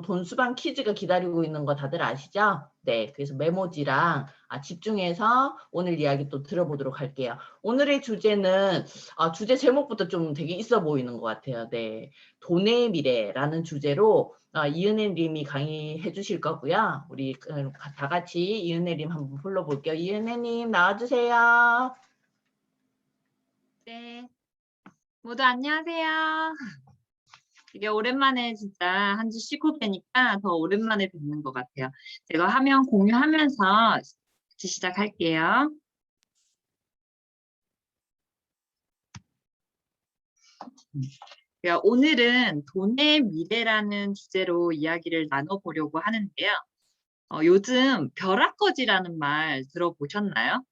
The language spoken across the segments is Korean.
돈수방 퀴즈가 기다리고 있는 거 다들 아시죠? 네, 그래서 메모지랑 집중해서 오늘 이야기 또 들어보도록 할게요. 오늘의 주제는 주제 제목부터 좀 되게 있어 보이는 것 같아요. 네, 돈의 미래라는 주제로 이은혜 님이 강의해 주실 거고요. 우리 다 같이 이은혜 님 한번 불러볼게요. 이은혜 님 나와주세요. 네, 모두 안녕하세요. 되게 오랜만에 진짜 한 주 쉬고 뵈니까 더 오랜만에 뵙는 것 같아요. 제가 화면 공유하면서 같이 시작할게요. 오늘은 돈의 미래라는 주제로 이야기를 나눠보려고 하는데요. 요즘 벼락거지라는 말 들어보셨나요?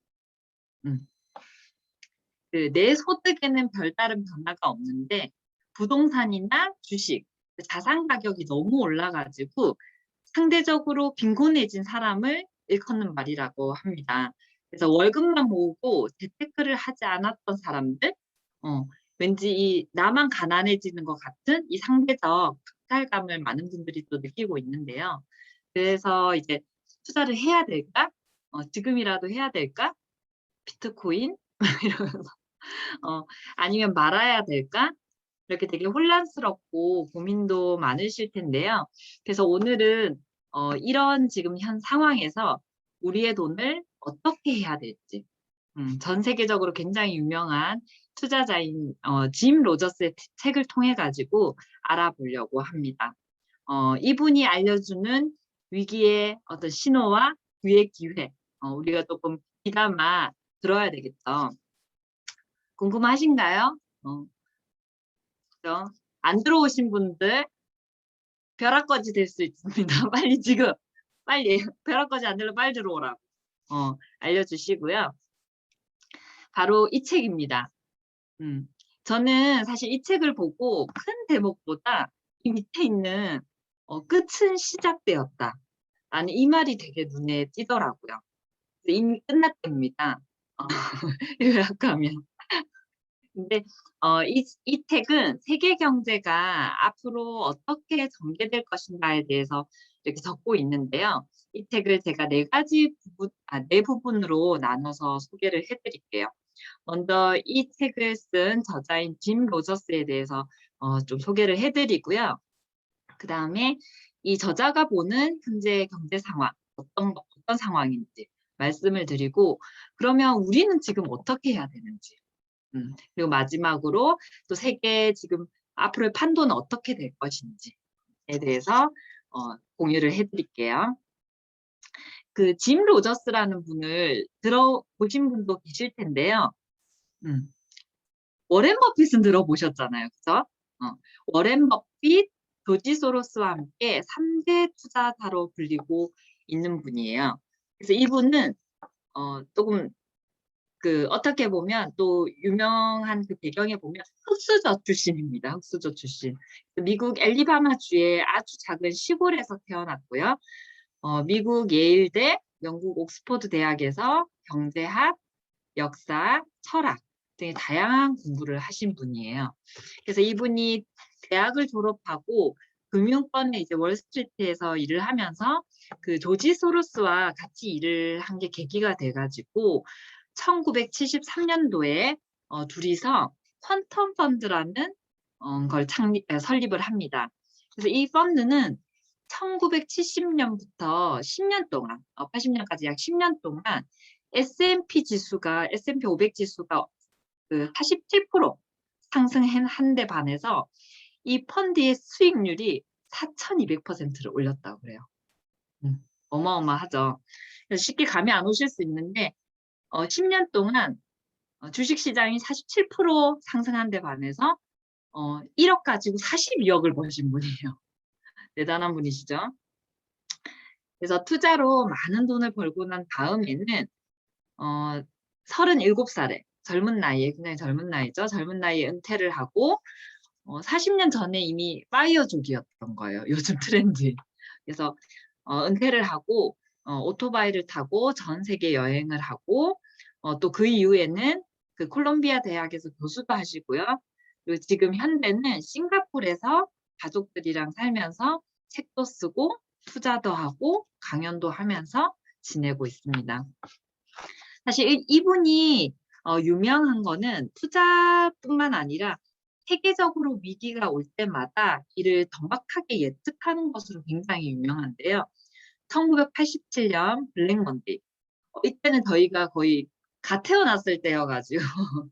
내 소득에는 별다른 변화가 없는데 부동산이나 주식, 자산 가격이 너무 올라가지고 상대적으로 빈곤해진 사람을 일컫는 말이라고 합니다. 그래서 월급만 모으고 재테크를 하지 않았던 사람들, 왠지 나만 가난해지는 것 같은 이 상대적 박탈감을 많은 분들이 또 느끼고 있는데요. 그래서 이제 투자를 해야 될까? 지금이라도 해야 될까? 비트코인? 이러면서 아니면 말아야 될까? 이렇게 되게 혼란스럽고 고민도 많으실 텐데요. 그래서 오늘은 이런 지금 현 상황에서 우리의 돈을 어떻게 해야 될지, 전 세계적으로 굉장히 유명한 투자자인 짐 로저스의 책을 통해 가지고 알아보려고 합니다. 이분이 알려주는 위기의 어떤 신호와 위의 기회, 우리가 조금 귀담아 들어야 되겠죠. 궁금하신가요? 그죠? 안 들어오신 분들 벼락거지 될 수 있습니다. 빨리 지금 빨리 벼락거지 안 들려 빨리 들어오라고 알려주시고요. 바로 이 책입니다. 저는 사실 이 책을 보고 큰 대목보다 이 밑에 있는 끝은 시작되었다 라는 이 말이 되게 눈에 띄더라고요. 이미 끝났답니다. 요약하면. 근데 이 책은 세계 경제가 앞으로 어떻게 전개될 것인가에 대해서 이렇게 적고 있는데요. 이 책을 제가 네 부분으로 나눠서 소개를 해드릴게요. 먼저 이 책을 쓴 저자인 짐 로저스에 대해서 좀 소개를 해드리고요. 그 다음에 이 저자가 보는 현재 경제 상황, 어떤 상황인지 말씀을 드리고, 그러면 우리는 지금 어떻게 해야 되는지, 그리고 마지막으로 또 세계 지금 앞으로의 판도는 어떻게 될 것인지에 대해서 공유를 해드릴게요. 그 짐 로저스라는 분을 들어보신 분도 계실 텐데요. 워렌 버핏은 들어보셨잖아요. 그죠? 워렌 버핏, 조지 소로스와 함께 3대 투자자로 불리고 있는 분이에요. 그래서 이분은 조금 어떻게 보면 또 유명한 그 배경에 보면 흑수저 출신입니다. 흑수저 출신. 미국 앨리바마주의 아주 작은 시골에서 태어났고요. 미국 예일대, 영국 옥스퍼드 대학에서 경제학, 역사, 철학 등의 다양한 공부를 하신 분이에요. 그래서 이분이 대학을 졸업하고 금융권의 이제 월스트리트에서 일을 하면서 그 조지 소로스와 같이 일을 한 게 계기가 돼가지고 1973년도에 둘이서 퀀텀 펀드라는 걸 설립을 합니다. 그래서 이 펀드는 1970년부터 10년 동안, 80년까지 약 10년 동안 S&P 500 지수가 그 47% 상승한 데 반해서 이 펀드의 수익률이 4,200%를 올렸다고 그래요. 어마어마하죠. 그래서 쉽게 감이 안 오실 수 있는데 10년 동안 주식시장이 47% 상승한 데 반해서 1억 가지고 42억을 버신 분이에요. 대단한 분이시죠. 그래서 투자로 많은 돈을 벌고 난 다음에는 37살에 젊은 나이에, 굉장히 젊은 나이죠. 젊은 나이에 은퇴를 하고 40년 전에 이미 파이어족이었던 거예요. 요즘 트렌드. 그래서 은퇴를 하고 오토바이를 타고 전 세계 여행을 하고 또 그 이후에는 그 콜롬비아 대학에서 교수도 하시고요. 그리고 지금 현재는 싱가포르에서 가족들이랑 살면서 책도 쓰고 투자도 하고 강연도 하면서 지내고 있습니다. 사실 이분이 유명한 거는 투자뿐만 아니라 세계적으로 위기가 올 때마다 이를 정확하게 예측하는 것으로 굉장히 유명한데요. 1987년 블랙먼데이. 이때는 저희가 거의 갓 태어났을 때여가지고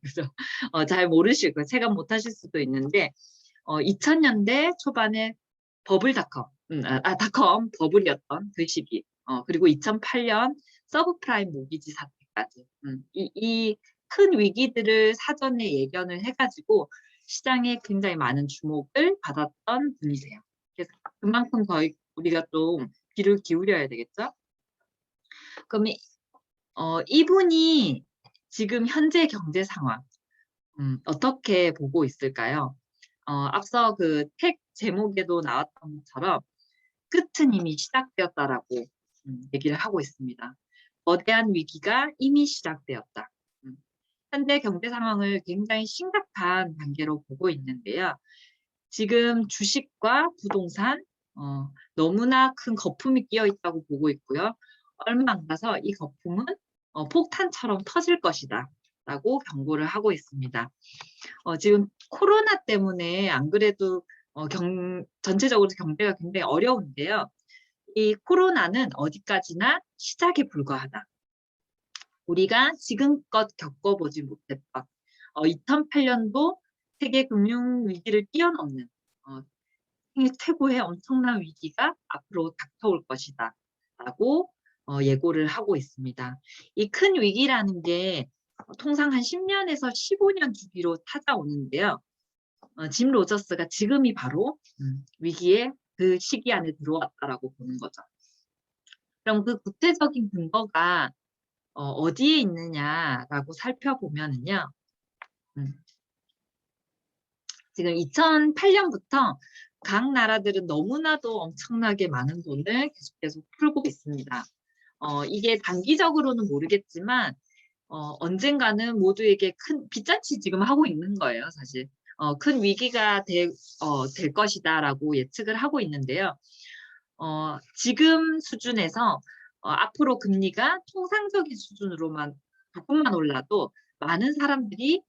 그래서 잘 모르실 거예요. 체감 못하실 수도 있는데 2000년대 초반에 버블닷컴, 닷컴 버블이었던 그 시기. 그리고 2008년 서브프라임 모기지 사태까지. 이 큰 위기들을 사전에 예견을 해가지고 시장에 굉장히 많은 주목을 받았던 분이세요. 그래서 그만큼 거의 우리가 좀 귀를 기울여야 되겠죠? 그럼 이분이 지금 현재 경제 상황 어떻게 보고 있을까요? 앞서 그 책 제목에도 나왔던 것처럼 끝은 이미 시작되었다라고 얘기를 하고 있습니다. 거대한 위기가 이미 시작되었다. 현재 경제 상황을 굉장히 심각한 단계로 보고 있는데요. 지금 주식과 부동산 너무나 큰 거품이 끼어 있다고 보고 있고요. 얼마 안 가서 이 거품은 폭탄처럼 터질 것이다 라고 경고를 하고 있습니다. 지금 코로나 때문에 안 그래도 전체적으로 경제가 굉장히 어려운데요. 이 코로나는 어디까지나 시작에 불과하다. 우리가 지금껏 겪어보지 못했던 2008년도 세계 금융 위기를 뛰어넘는 세계 최고의 엄청난 위기가 앞으로 닥쳐올 것이다 라고 예고를 하고 있습니다. 이 큰 위기라는 게 통상 한 10년에서 15년 주기로 찾아오는데요. 짐 로저스가 지금이 바로 위기의 그 시기 안에 들어왔다라고 보는 거죠. 그럼 그 구체적인 근거가 어디에 있느냐라고 살펴보면은요. 지금 2008년부터 각 나라들은 너무나도 엄청나게 많은 돈을 계속 풀고 있습니다. 이게 단기적으로는 모르겠지만 언젠가는 모두에게 큰 빚잔치 지금 하고 있는 거예요, 사실. 큰 위기가 될 것이다라고 예측을 하고 있는데요. 지금 수준에서 앞으로 금리가 통상적인 수준으로만 조금만 올라도 많은 사람들이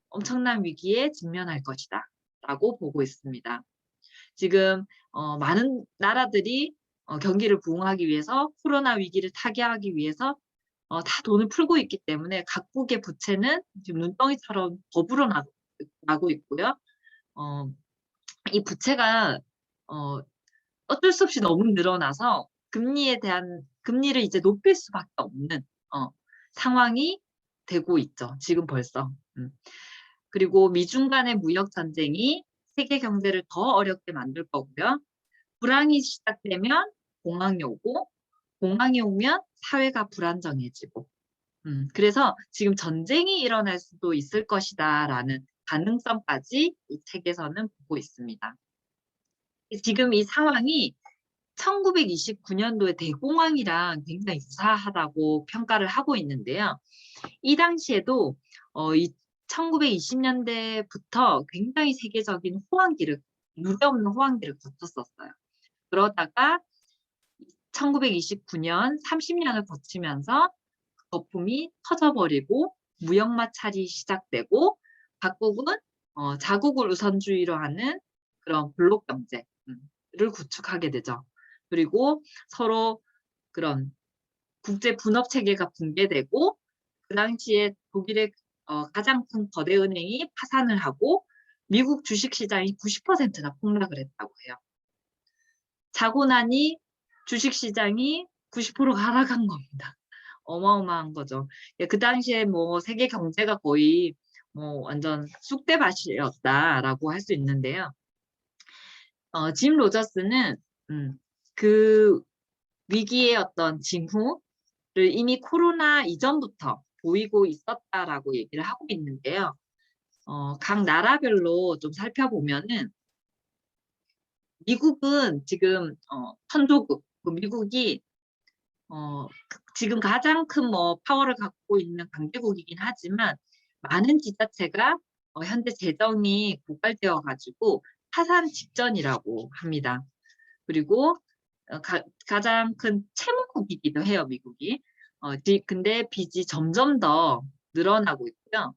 엄청난 위기에 직면할 것이다 라고 보고 있습니다. 지금 많은 나라들이 경기를 부흥하기 위해서 코로나 위기를 타개하기 위해서 다 돈을 풀고 있기 때문에 각국의 부채는 지금 눈덩이처럼 더 불어나고 있고요. 이 부채가 어쩔 수 없이 너무 늘어나서 금리를 이제 높일 수밖에 없는 상황이 되고 있죠. 지금 벌써. 그리고 미중 간의 무역 전쟁이 세계 경제를 더 어렵게 만들 거고요. 불황이 시작되면 공황이 오고 공황이 오면 사회가 불안정해지고 그래서 지금 전쟁이 일어날 수도 있을 것이다라는 가능성까지 이 책에서는 보고 있습니다. 지금 이 상황이 1929년도의 대공황이랑 굉장히 유사하다고 평가를 하고 있는데요. 이 당시에도 이 1920년대부터 굉장히 세계적인 누레없는 호황기를 거쳤었어요. 그러다가 1929년 30년을 거치면서 거품이 터져버리고 무역마찰이 시작되고 각국은 자국을 우선주의로 하는 그런 블록 경제를 구축하게 되죠. 그리고 서로 그런 국제 분업 체계가 붕괴되고 그 당시에 독일의 가장 큰 거대 은행이 파산을 하고 미국 주식시장이 90%나 폭락을 했다고 해요. 자고 나니 주식시장이 90% 하락한 겁니다. 어마어마한 거죠. 그 당시에 뭐 세계 경제가 거의 뭐 완전 쑥대밭이었다라고 할 수 있는데요. 짐 로저스는 그 위기의 어떤 징후를 이미 코로나 이전부터 보이고 있었다라고 얘기를 하고 있는데요. 각 나라별로 좀 살펴보면은 미국은 지금 선조국, 미국이 지금 가장 큰 뭐 파워를 갖고 있는 강대국이긴 하지만 많은 지자체가 현재 재정이 고갈되어 가지고 파산 직전이라고 합니다. 그리고 가장 큰 채무국이기도 해요, 미국이. 근데 빚이 점점 더 늘어나고 있고요.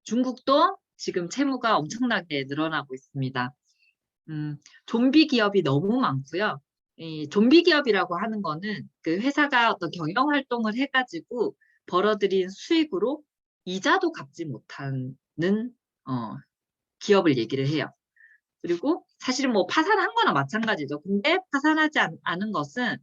중국도 지금 채무가 엄청나게 늘어나고 있습니다. 좀비 기업이 너무 많고요. 이 좀비 기업이라고 하는 거는 그 회사가 어떤 경영 활동을 해가지고 벌어들인 수익으로 이자도 갚지 못하는 기업을 얘기를 해요. 그리고 사실은 뭐 파산한 거나 마찬가지죠. 근데 파산하지 않은 것은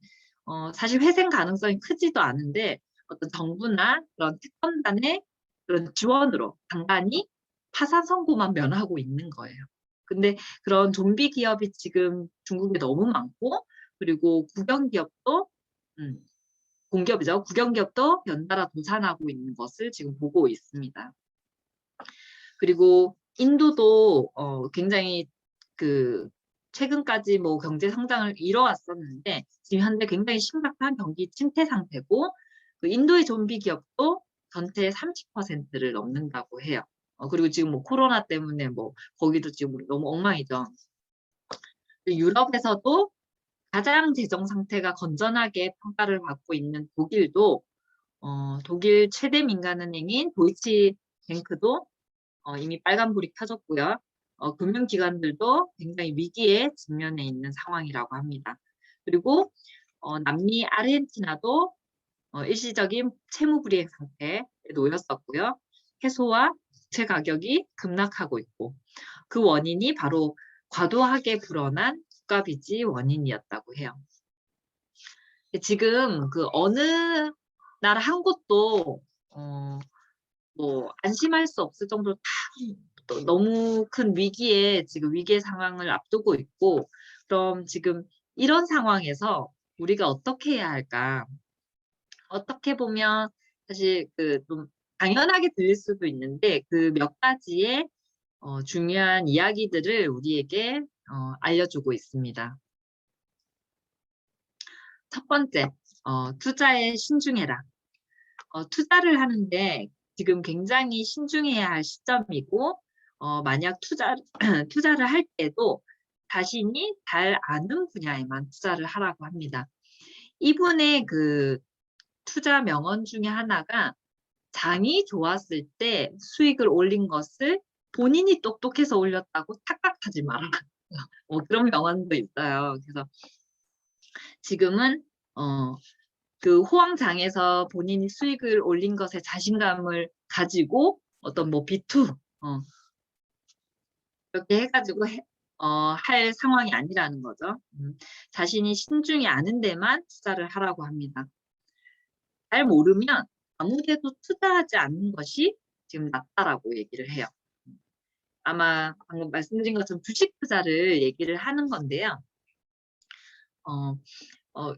사실 회생 가능성이 크지도 않은데 어떤 정부나 그런 채권단의 그런 지원으로 간간히 파산 선고만 면하고 있는 거예요. 근데 그런 좀비 기업이 지금 중국에 너무 많고, 그리고 국영기업도 공기업이죠. 국영기업도 연달아 도산하고 있는 것을 지금 보고 있습니다. 그리고 인도도 굉장히 그 최근까지 뭐 경제 성장을 이뤄왔었는데 지금 현재 굉장히 심각한 경기 침체 상태고, 그 인도의 좀비 기업도 전체의 30%를 넘는다고 해요. 그리고 지금 뭐 코로나 때문에 뭐 거기도 지금 너무 엉망이죠. 유럽에서도 가장 재정 상태가 건전하게 평가를 받고 있는 독일도 독일 최대 민간은행인 도이치뱅크도 이미 빨간불이 켜졌고요. 금융기관들도 굉장히 위기에 직면해 있는 상황이라고 합니다. 그리고 남미 아르헨티나도 일시적인 채무불이행 상태에 놓였었고요. 해소와 부채 가격이 급락하고 있고, 그 원인이 바로 과도하게 불어난 국가빚이 원인이었다고 해요. 지금 그 어느 나라 한 곳도 뭐 안심할 수 없을 정도로 다 너무 큰 위기의 상황을 앞두고 있고, 그럼 지금 이런 상황에서 우리가 어떻게 해야 할까? 어떻게 보면 사실 그 좀 당연하게 들릴 수도 있는데 그 몇 가지의 중요한 이야기들을 우리에게 알려주고 있습니다. 첫 번째, 투자에 신중해라. 투자를 하는데 지금 굉장히 신중해야 할 시점이고, 만약 투자를 할 때도 자신이 잘 아는 분야에만 투자를 하라고 합니다. 이분의 그 투자 명언 중에 하나가 장이 좋았을 때 수익을 올린 것을 본인이 똑똑해서 올렸다고 착각하지 마라. 그런 명언도 있어요. 그래서 지금은 그 호황장에서 본인이 수익을 올린 것에 자신감을 가지고 어떤 뭐 B2 이렇게 해가지고 할 상황이 아니라는 거죠. 자신이 신중히 아는 데만 투자를 하라고 합니다. 잘 모르면 아무데도 투자하지 않는 것이 지금 낫다라고 얘기를 해요. 아마 방금 말씀드린 것처럼 주식 투자를 얘기를 하는 건데요.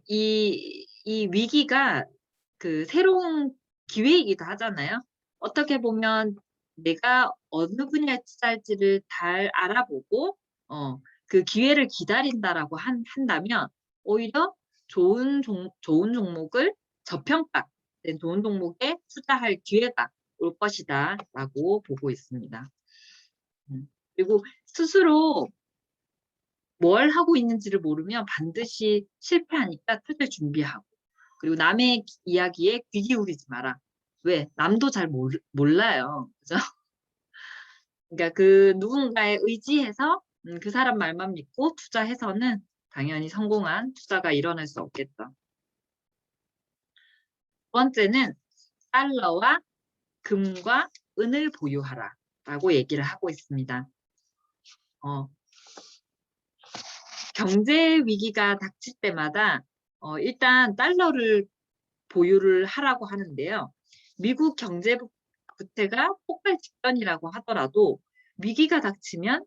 이 위기가 그 새로운 기회이기도 하잖아요. 어떻게 보면 내가 어느 분야에 투자할지를 잘 알아보고 그 기회를 기다린다라고 한다면 오히려 좋은 종목을 저평가된 좋은 종목에 투자할 기회가 올 것이다라고 보고 있습니다. 그리고 스스로 뭘 하고 있는지를 모르면 반드시 실패하니까 투자를 준비하고, 그리고 남의 이야기에 귀 기울이지 마라. 왜? 남도 잘 몰라요. 그죠? 그러니까 그 누군가에 의지해서 그 사람 말만 믿고 투자해서는 당연히 성공한 투자가 일어날 수 없겠죠. 두 번째는 달러와 금과 은을 보유하라 라고 얘기를 하고 있습니다. 경제 위기가 닥칠 때마다 일단 달러를 보유를 하라고 하는데요. 미국 경제 부채가 폭발 직전이라고 하더라도 위기가 닥치면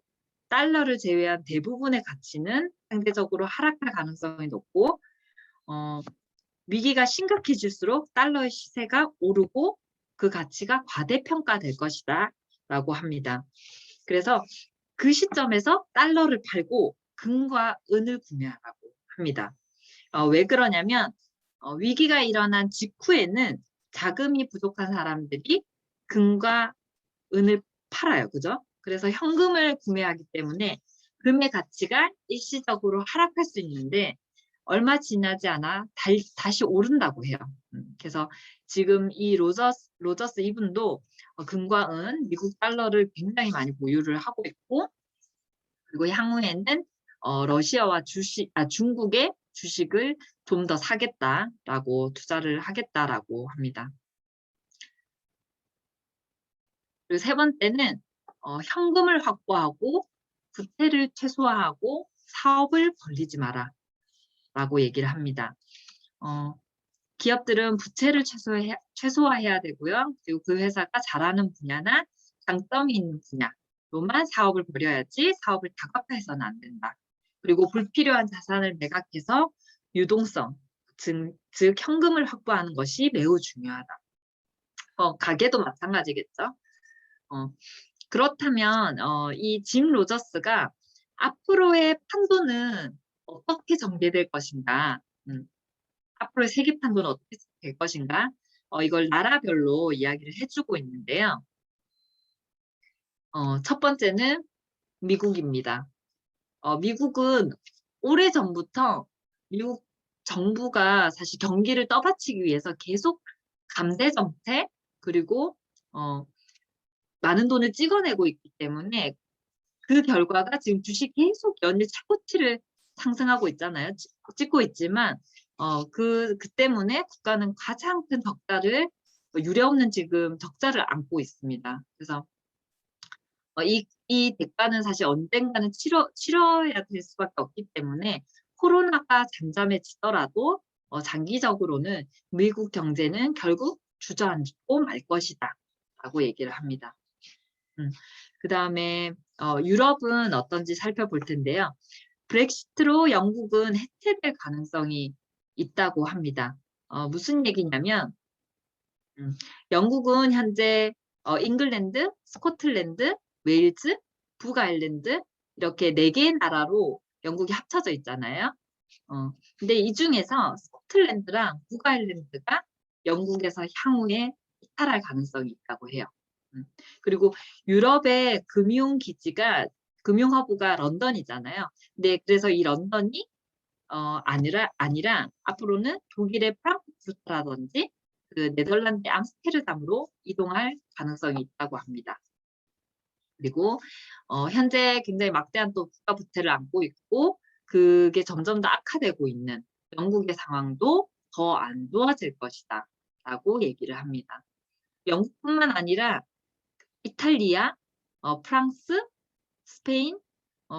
달러를 제외한 대부분의 가치는 상대적으로 하락할 가능성이 높고, 위기가 심각해질수록 달러의 시세가 오르고 그 가치가 과대평가될 것이다 라고 합니다. 그래서 그 시점에서 달러를 팔고 금과 은을 구매하라고 합니다. 왜 그러냐면 위기가 일어난 직후에는 자금이 부족한 사람들이 금과 은을 팔아요. 그죠? 그래서 현금을 구매하기 때문에 금의 가치가 일시적으로 하락할 수 있는데 얼마 지나지 않아 다시 오른다고 해요. 그래서 지금 이 로저스 이분도 금과 은, 미국 달러를 굉장히 많이 보유를 하고 있고, 그리고 향후에는 러시아와 중국의 주식을 좀 더 사겠다라고 투자를 하겠다라고 합니다. 그리고 세 번째는 현금을 확보하고 부채를 최소화하고 사업을 벌리지 마라 라고 얘기를 합니다. 기업들은 부채를 최소화해야 되고요. 그리고 그 회사가 잘하는 분야나 장점이 있는 분야로만 사업을 벌여야지 사업을 다각화해서는 안 된다. 그리고 불필요한 자산을 매각해서 유동성, 즉 현금을 확보하는 것이 매우 중요하다. 가게도 마찬가지겠죠. 그렇다면 이 짐 로저스가 앞으로의 판도는 어떻게 전개될 것인가? 앞으로의 세계 판도는 어떻게 될 것인가? 이걸 나라별로 이야기를 해주고 있는데요. 첫 번째는 미국입니다. 미국은 오래전부터 미국 정부가 사실 경기를 떠받치기 위해서 계속 감세 정책 그리고 많은 돈을 찍어내고 있기 때문에 그 결과가 지금 주식 계속 연일 최고치를 상승하고 있잖아요. 찍고 있지만 그 때문에 국가는 가장 큰 적자를 유례없는 지금 적자를 안고 있습니다. 그래서 이 대가는 사실 언젠가는 치러야 될 수밖에 없기 때문에 코로나가 잠잠해지더라도 장기적으로는 미국 경제는 결국 주저앉고 말 것이다 라고 얘기를 합니다. 그 다음에 유럽은 어떤지 살펴볼 텐데요. 브렉시트로 영국은 해체될 가능성이 있다고 합니다. 무슨 얘기냐면 영국은 현재 잉글랜드, 스코틀랜드, 웨일즈, 북아일랜드 이렇게 4개의 나라로 영국이 합쳐져 있잖아요. 근데 이 중에서 스코틀랜드랑 북아일랜드가 영국에서 향후에 이탈할 가능성이 있다고 해요. 그리고 유럽의 금융허브가 런던이잖아요. 근데 그래서 이 런던이 아니라 앞으로는 독일의 프랑크푸르트라든지 그 네덜란드 암스테르담으로 이동할 가능성이 있다고 합니다. 그리고 현재 굉장히 막대한 또 국가 부채를 안고 있고 그게 점점 더 악화되고 있는 영국의 상황도 더 안 좋아질 것이다 라고 얘기를 합니다. 영국뿐만 아니라 이탈리아, 프랑스, 스페인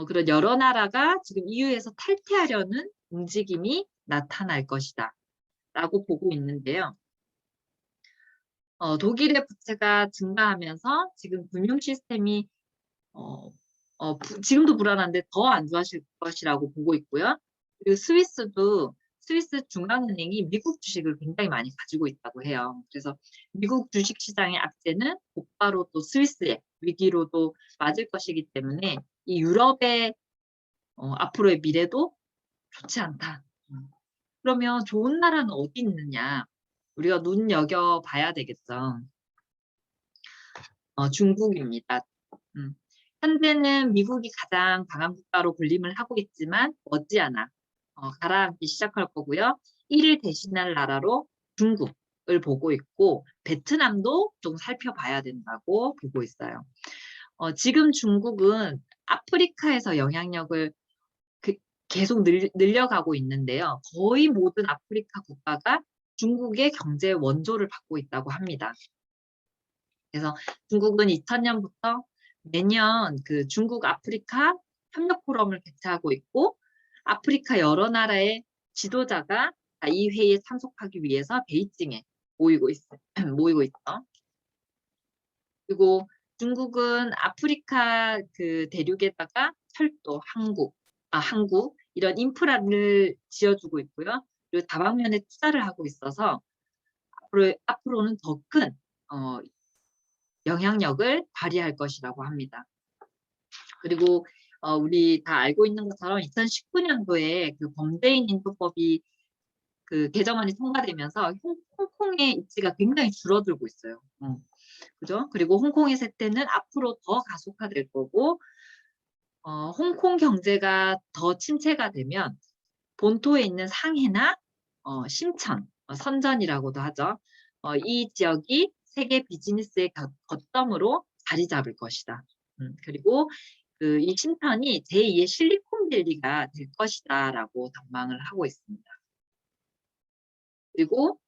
그런 여러 나라가 지금 EU에서 탈퇴하려는 움직임이 나타날 것이다 라고 보고 있는데요. 독일의 부채가 증가하면서 지금 금융 시스템이 지금도 불안한데 더 안 좋아질 것이라고 보고 있고요. 그리고 스위스 중앙은행이 미국 주식을 굉장히 많이 가지고 있다고 해요. 그래서 미국 주식 시장의 악재는 곧바로 또 스위스의 위기로도 맞을 것이기 때문에 이 유럽의 앞으로의 미래도 좋지 않다. 그러면 좋은 나라는 어디 있느냐? 우리가 눈여겨봐야 되겠죠. 중국입니다. 현재는 미국이 가장 강한 국가로 군림을 하고 있지만 머지않아 가라앉기 시작할 거고요. 이를 대신할 나라로 중국을 보고 있고 베트남도 좀 살펴봐야 된다고 보고 있어요. 지금 중국은 아프리카에서 영향력을 계속 늘려가고 있는데요. 거의 모든 아프리카 국가가 중국의 경제 원조를 받고 있다고 합니다. 그래서 중국은 2000년부터 매년 그 중국 아프리카 협력 포럼을 개최하고 있고 아프리카 여러 나라의 지도자가 이 회의에 참석하기 위해서 베이징에 모이고 있어. 그리고 중국은 아프리카 그 대륙에다가 철도, 항구 이런 인프라를 지어주고 있고요. 그리고 다방면에 투자를 하고 있어서 앞으로는 더 큰 영향력을 발휘할 것이라고 합니다. 그리고 우리 다 알고 있는 것처럼 2019년도에 그 범죄인 인도법이 그 개정안이 통과되면서 홍콩의 입지가 굉장히 줄어들고 있어요. 그죠? 그리고 홍콩의 세태는 앞으로 더 가속화될 거고 홍콩 경제가 더 침체가 되면 본토에 있는 상해나 심천, 선전이라고도 하죠. 이 지역이 세계 비즈니스의 거점으로 자리 잡을 것이다. 그리고 이 심천이 제2의 실리콘밸리가 될 것이다라고 전망을 하고 있습니다. 그리고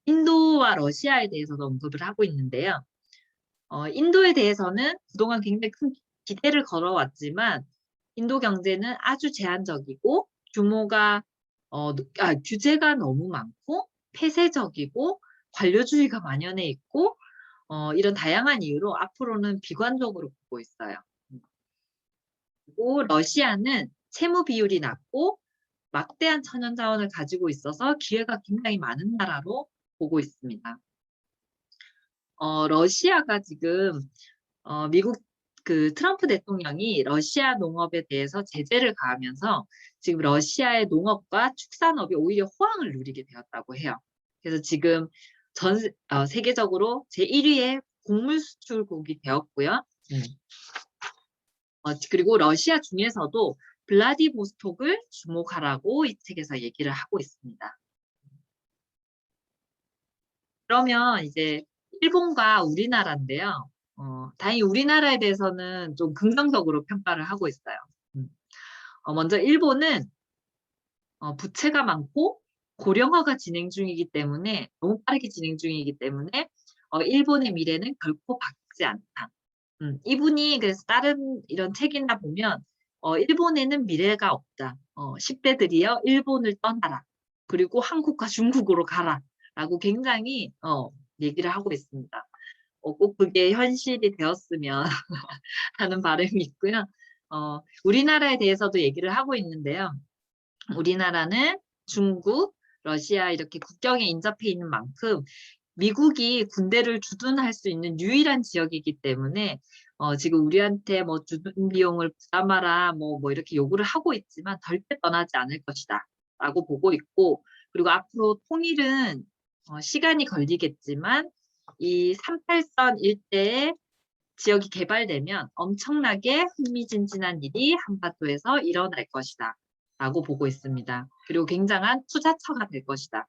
인도와 러시아에 대해서도 언급을 하고 있는데요. 인도에 대해서는 그동안 굉장히 큰 기대를 걸어왔지만 인도 경제는 아주 제한적이고 규모가 규제가 너무 많고 폐쇄적이고 관료주의가 만연해 있고 이런 다양한 이유로 앞으로는 비관적으로 보고 있어요. 그리고 러시아는 채무 비율이 낮고 막대한 천연자원을 가지고 있어서 기회가 굉장히 많은 나라로 보고 있습니다. 러시아가 지금 미국 트럼프 대통령이 러시아 농업에 대해서 제재를 가하면서 지금 러시아의 농업과 축산업이 오히려 호황을 누리게 되었다고 해요. 그래서 지금 세계적으로 제1위의 곡물 수출국이 되었고요. 그리고 러시아 중에서도 블라디보스톡을 주목하라고 이 책에서 얘기를 하고 있습니다. 그러면 이제 일본과 우리나라인데요. 다행히 우리나라에 대해서는 좀 긍정적으로 평가를 하고 있어요. 먼저 일본은 부채가 많고 고령화가 진행 중이기 때문에 너무 빠르게 진행 중이기 때문에 일본의 미래는 결코 밝지 않다. 이분이 그래서 다른 이런 책이나 보면 일본에는 미래가 없다. 10대들이여 일본을 떠나라. 그리고 한국과 중국으로 가라. 라고 굉장히 얘기를 하고 있습니다. 꼭 그게 현실이 되었으면 하는 바람이 있고요. 우리나라에 대해서도 얘기를 하고 있는데요. 우리나라는 중국, 러시아 이렇게 국경에 인접해 있는 만큼 미국이 군대를 주둔할 수 있는 유일한 지역이기 때문에 지금 우리한테 뭐 주둔 비용을 부담하라 뭐 이렇게 요구를 하고 있지만 절대 떠나지 않을 것이다 라고 보고 있고, 그리고 앞으로 통일은 시간이 걸리겠지만 이 38선 일대에 지역이 개발되면 엄청나게 흥미진진한 일이 한반도에서 일어날 것이다 라고 보고 있습니다. 그리고 굉장한 투자처가 될 것이다.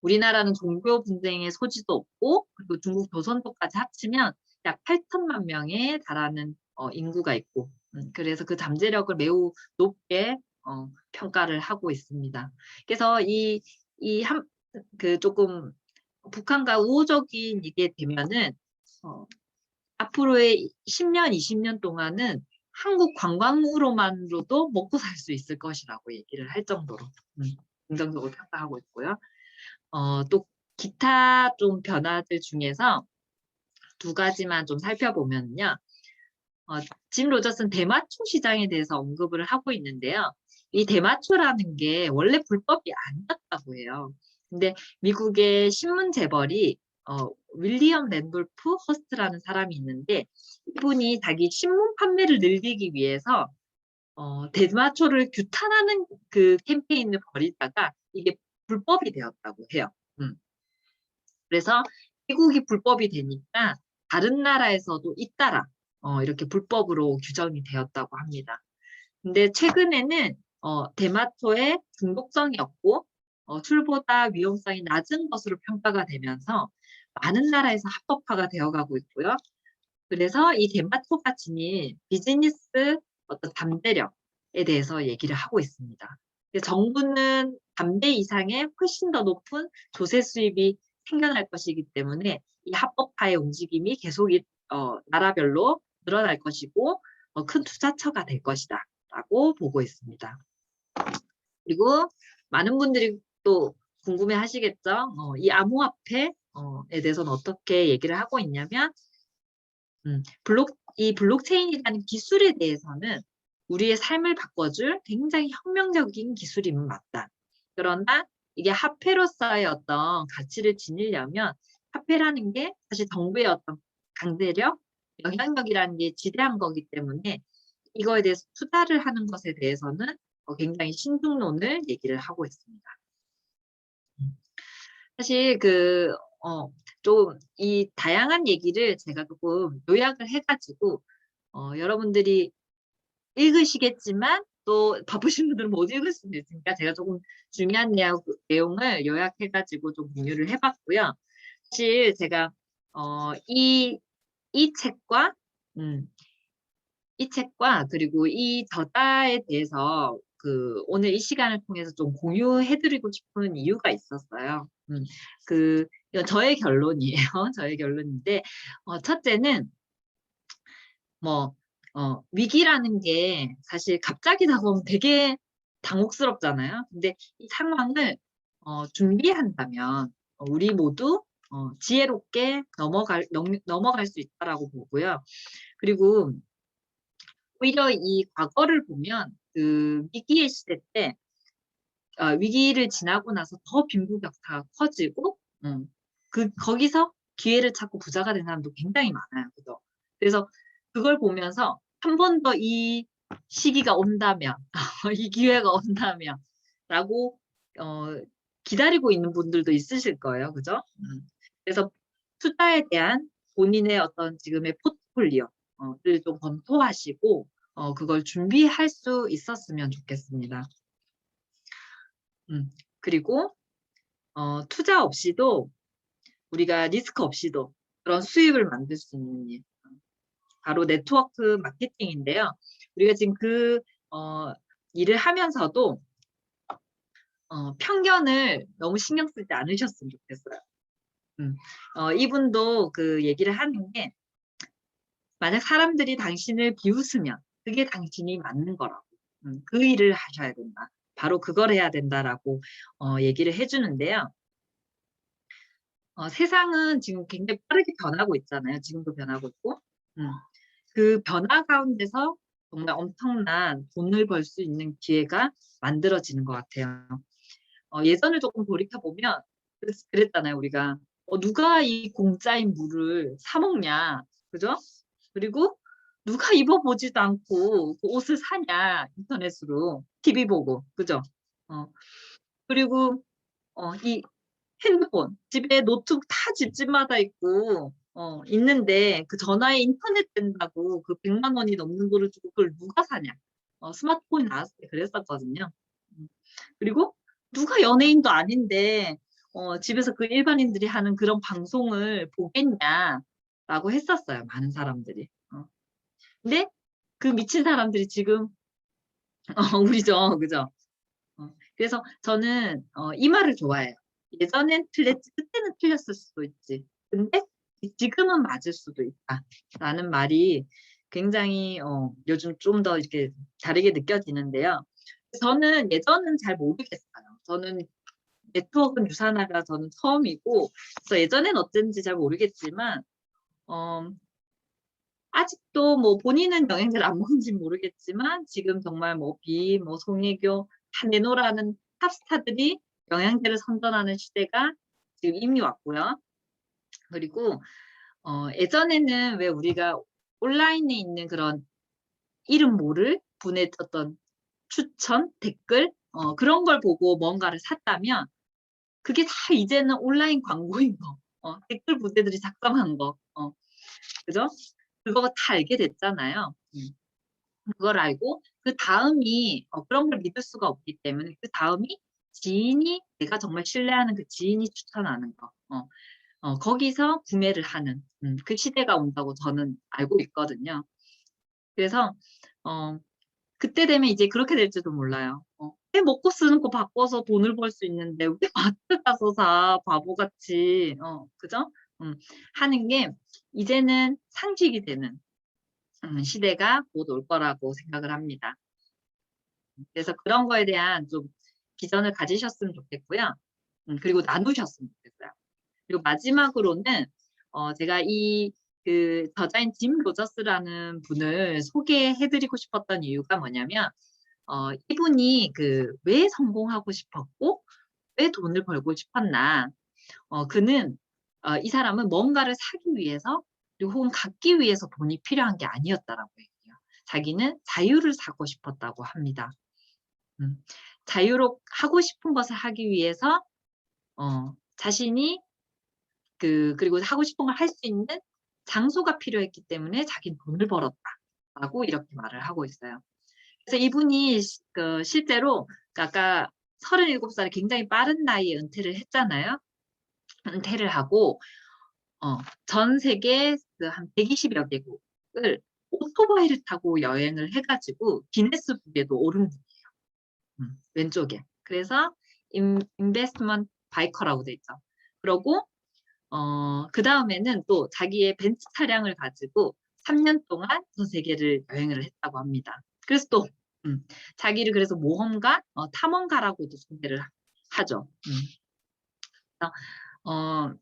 우리나라는 종교 분쟁의 소지도 없고, 그리고 중국 조선족까지 합치면 약 8천만 명에 달하는 인구가 있고, 그래서 그 잠재력을 매우 높게 평가를 하고 있습니다. 그래서 조금 북한과 우호적인 이게 되면은 앞으로의 10년, 20년 동안은 한국 관광으로만으로도 먹고 살 수 있을 것이라고 얘기를 할 정도로 긍정적으로 평가하고 있고요. 또 기타 좀 변화들 중에서 두 가지만 좀 살펴보면요. 짐 로저스는 대마초 시장에 대해서 언급을 하고 있는데요. 이 대마초라는 게 원래 불법이 아니었다고 해요. 근데 미국의 신문 재벌이 윌리엄 랜돌프 허스트라는 사람이 있는데, 이분이 자기 신문 판매를 늘리기 위해서 대마초를 규탄하는 그 캠페인을 벌이다가 이게 불법이 되었다고 해요. 그래서 미국이 불법이 되니까 다른 나라에서도 잇따라 이렇게 불법으로 규정이 되었다고 합니다. 근데 최근에는 대마초의 중독성이 없고 술보다 위험성이 낮은 것으로 평가가 되면서 많은 나라에서 합법화가 되어가고 있고요. 그래서 이 대마초가 지닌 비즈니스 어떤 잠재력에 대해서 얘기를 하고 있습니다. 정부는 담배 이상의 훨씬 더 높은 조세 수입이 생겨날 것이기 때문에 이 합법화의 움직임이 계속 나라별로 늘어날 것이고 큰 투자처가 될 것이다 라고 보고 있습니다. 그리고 많은 분들이 또 궁금해 하시겠죠. 이 암호화폐에 대해서는 어떻게 얘기를 하고 있냐면 이 블록체인이라는 기술에 대해서는 우리의 삶을 바꿔줄 굉장히 혁명적인 기술임은 맞다. 그러나 이게 화폐로서의 어떤 가치를 지니려면 화폐라는 게 사실 정부의 어떤 강제력, 영향력이라는 게 지대한 거기 때문에 이거에 대해서 투자를 하는 것에 대해서는 굉장히 신중론을 얘기를 하고 있습니다. 사실 좀 이 다양한 얘기를 제가 조금 요약을 해가지고 여러분들이 읽으시겠지만 또 바쁘신 분들은 못 읽을 수도 있으니까 제가 조금 중요한 내용을 요약해가지고 좀 공유를 해봤고요. 사실 제가 이 책과 이 책과 그리고 이 저자에 대해서 오늘 이 시간을 통해서 좀 공유해드리고 싶은 이유가 있었어요. 이건 저의 결론이에요. 저의 결론인데, 첫째는 위기라는 게 사실 갑자기 다가오면 되게 당혹스럽잖아요. 근데 이 상황을 준비한다면 우리 모두 지혜롭게 넘어갈 수 있다라고 보고요. 그리고 오히려 이 과거를 보면 그 위기의 시대 때 위기를 지나고 나서 더 빈부격차가 커지고 거기서 기회를 찾고 부자가 된 사람도 굉장히 많아요. 그죠? 그래서 그걸 보면서 한 번 더 이 시기가 온다면 이 기회가 온다면 라고 기다리고 있는 분들도 있으실 거예요. 그죠? 그래서 투자에 대한 본인의 어떤 지금의 포트폴리오를 좀 검토하시고 그걸 준비할 수 있었으면 좋겠습니다. 그리고 투자 없이도 우리가 리스크 없이도 그런 수익을 만들 수 있는 일, 바로 네트워크 마케팅인데요. 우리가 지금 일을 하면서도 편견을 너무 신경 쓰지 않으셨으면 좋겠어요. 이분도 그 얘기를 하는 게, 만약 사람들이 당신을 비웃으면 그게 당신이 맞는 거라고. 그 일을 하셔야 된다. 바로 그걸 해야 된다라고 얘기를 해주는데요. 세상은 지금 굉장히 빠르게 변하고 있잖아요. 지금도 변하고 있고. 그 변화 가운데서 정말 엄청난 돈을 벌 수 있는 기회가 만들어지는 것 같아요. 예전을 조금 돌이켜보면 그랬잖아요. 우리가 누가 이 공짜인 물을 사 먹냐, 그죠? 그리고 누가 입어보지도 않고 그 옷을 사냐, 인터넷으로 TV 보고, 그죠? 그리고 이 핸드폰, 집에 노트북 다 집집마다 있고 있는데 그 전화에 인터넷 된다고 그 100만 원이 넘는 거를 주고 그걸 누가 사냐. 스마트폰이 나왔을 때 그랬었거든요. 그리고 누가 연예인도 아닌데 집에서 그 일반인들이 하는 그런 방송을 보겠냐라고 했었어요. 많은 사람들이. 근데 그 미친 사람들이 지금 우리죠. 그죠? 그래서 저는 이 말을 좋아해요. 예전엔 틀렸지, 그때는 틀렸을 수도 있지. 근데 지금은 맞을 수도 있다. 라는 말이 굉장히 요즘 좀 더 이렇게 다르게 느껴지는데요. 저는 예전은 잘 모르겠어요. 저는 네트워크 유산화가 저는 처음이고, 그래서 예전엔 어땠는지 잘 모르겠지만, 아직도 뭐 본인은 영양제를 안 먹는지 모르겠지만, 지금 정말 뭐 송혜교, 다 내놓으라는 탑스타들이 영양제를 선전하는 시대가 지금 이미 왔고요. 그리고 예전에는 왜 우리가 온라인에 있는 그런 이름 모를 분의 어떤 추천, 댓글 그런 걸 보고 뭔가를 샀다면 그게 다 이제는 온라인 광고인 거. 댓글 부대들이 작성한 거. 그죠? 그거 다 알게 됐잖아요. 그걸 알고 그 다음이 그런 걸 믿을 수가 없기 때문에 그 다음이 지인이, 내가 정말 신뢰하는 그 지인이 추천하는 거. 거기서 구매를 하는 그 시대가 온다고 저는 알고 있거든요. 그래서 그때 되면 이제 그렇게 될지도 몰라요. 왜 먹고 쓰는 거 바꿔서 돈을 벌 수 있는데 왜 마트 가서 사, 바보같이. 그죠? 하는 게 이제는 상식이 되는 시대가 곧 올 거라고 생각을 합니다. 그래서 그런 거에 대한 좀 비전을 가지셨으면 좋겠고요. 그리고 나누셨으면 좋겠어요. 그리고 마지막으로는 제가 그 저자인 짐 로저스라는 분을 소개해드리고 싶었던 이유가 뭐냐면 이분이 왜 성공하고 싶었고 왜 돈을 벌고 싶었나. 그는 이 사람은 뭔가를 사기 위해서 그리고 혹은 갖기 위해서 돈이 필요한 게 아니었다라고 얘기해요. 자기는 자유를 사고 싶었다고 합니다. 자유로 하고 싶은 것을 하기 위해서 자신이 그리고 하고 싶은 걸 할 수 있는 장소가 필요했기 때문에 자기는 돈을 벌었다. 라고 이렇게 말을 하고 있어요. 그래서 이분이 실제로 아까 37살에 굉장히 빠른 나이에 은퇴를 했잖아요. 은퇴를 하고 전 세계 한 120여 개국을 오토바이를 타고 여행을 해가지고 기네스북에도 오른 분이에요. 왼쪽에. 그래서 인베스트먼트 바이커라고 돼 있죠. 그러고 그 다음에는 또 자기의 벤츠 차량을 가지고 3년 동안 전 세계를 여행을 했다고 합니다. 그래서 또 자기를 그래서 모험가, 탐험가라고도 소개를 하죠.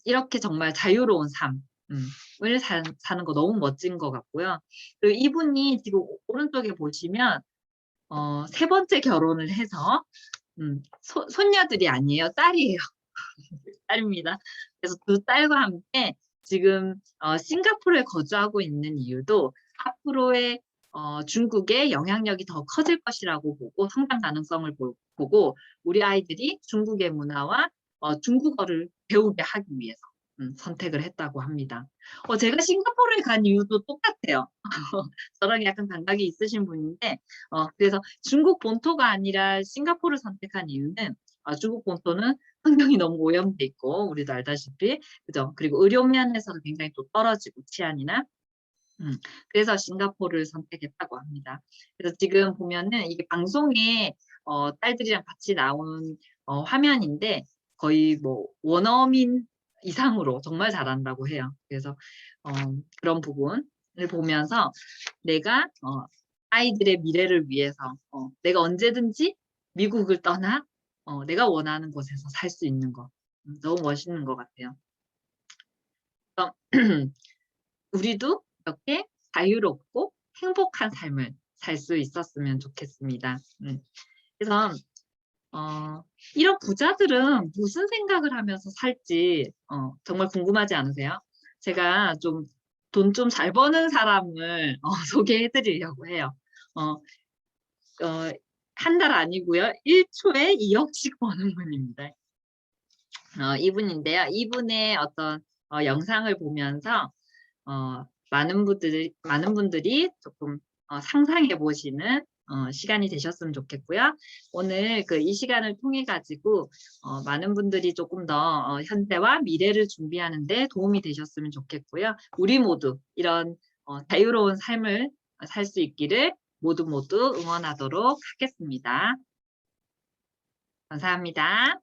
이렇게 정말 자유로운 삶을 사는 거 너무 멋진 것 같고요. 그리고 이분이 지금 오른쪽에 보시면 3번째 결혼을 해서 손녀들이 아니에요. 딸이에요. 딸입니다. 그래서 두 딸과 함께 지금 싱가포르에 거주하고 있는 이유도 앞으로의 중국의 영향력이 더 커질 것이라고 보고 성장 가능성을 보고 우리 아이들이 중국의 문화와 중국어를 배우게 하기 위해서 선택을 했다고 합니다. 제가 싱가포르에 간 이유도 똑같아요. 저랑 약간 감각이 있으신 분인데 그래서 중국 본토가 아니라 싱가포르를 선택한 이유는 중국 본토는 환경이 너무 오염돼 있고 우리도 알다시피 그죠? 그리고 의료 면에서도 굉장히 또 떨어지고 치안이나 그래서 싱가포르를 선택했다고 합니다. 그래서 지금 보면은 이게 방송에 딸들이랑 같이 나온 화면인데 거의 뭐 원어민 이상으로 정말 잘한다고 해요. 그래서 그런 부분을 보면서 내가 아이들의 미래를 위해서 내가 언제든지 미국을 떠나 내가 원하는 곳에서 살 수 있는 거 너무 멋있는 것 같아요. 우리도 이렇게 자유롭고 행복한 삶을 살 수 있었으면 좋겠습니다. 그래서 이런 부자들은 무슨 생각을 하면서 살지 정말 궁금하지 않으세요? 제가 좀 돈 좀 잘 버는 사람을 소개해 드리려고 해요. 한 달 아니고요. 1초에 2억씩 버는 분입니다. 이분인데요. 이분의 어떤 영상을 보면서 많은 분들이 조금 상상해 보시는 시간이 되셨으면 좋겠고요. 오늘 이 시간을 통해 가지고 많은 분들이 조금 더 현재와 미래를 준비하는 데 도움이 되셨으면 좋겠고요. 우리 모두 이런 자유로운 삶을 살 수 있기를 모두 응원하도록 하겠습니다. 감사합니다.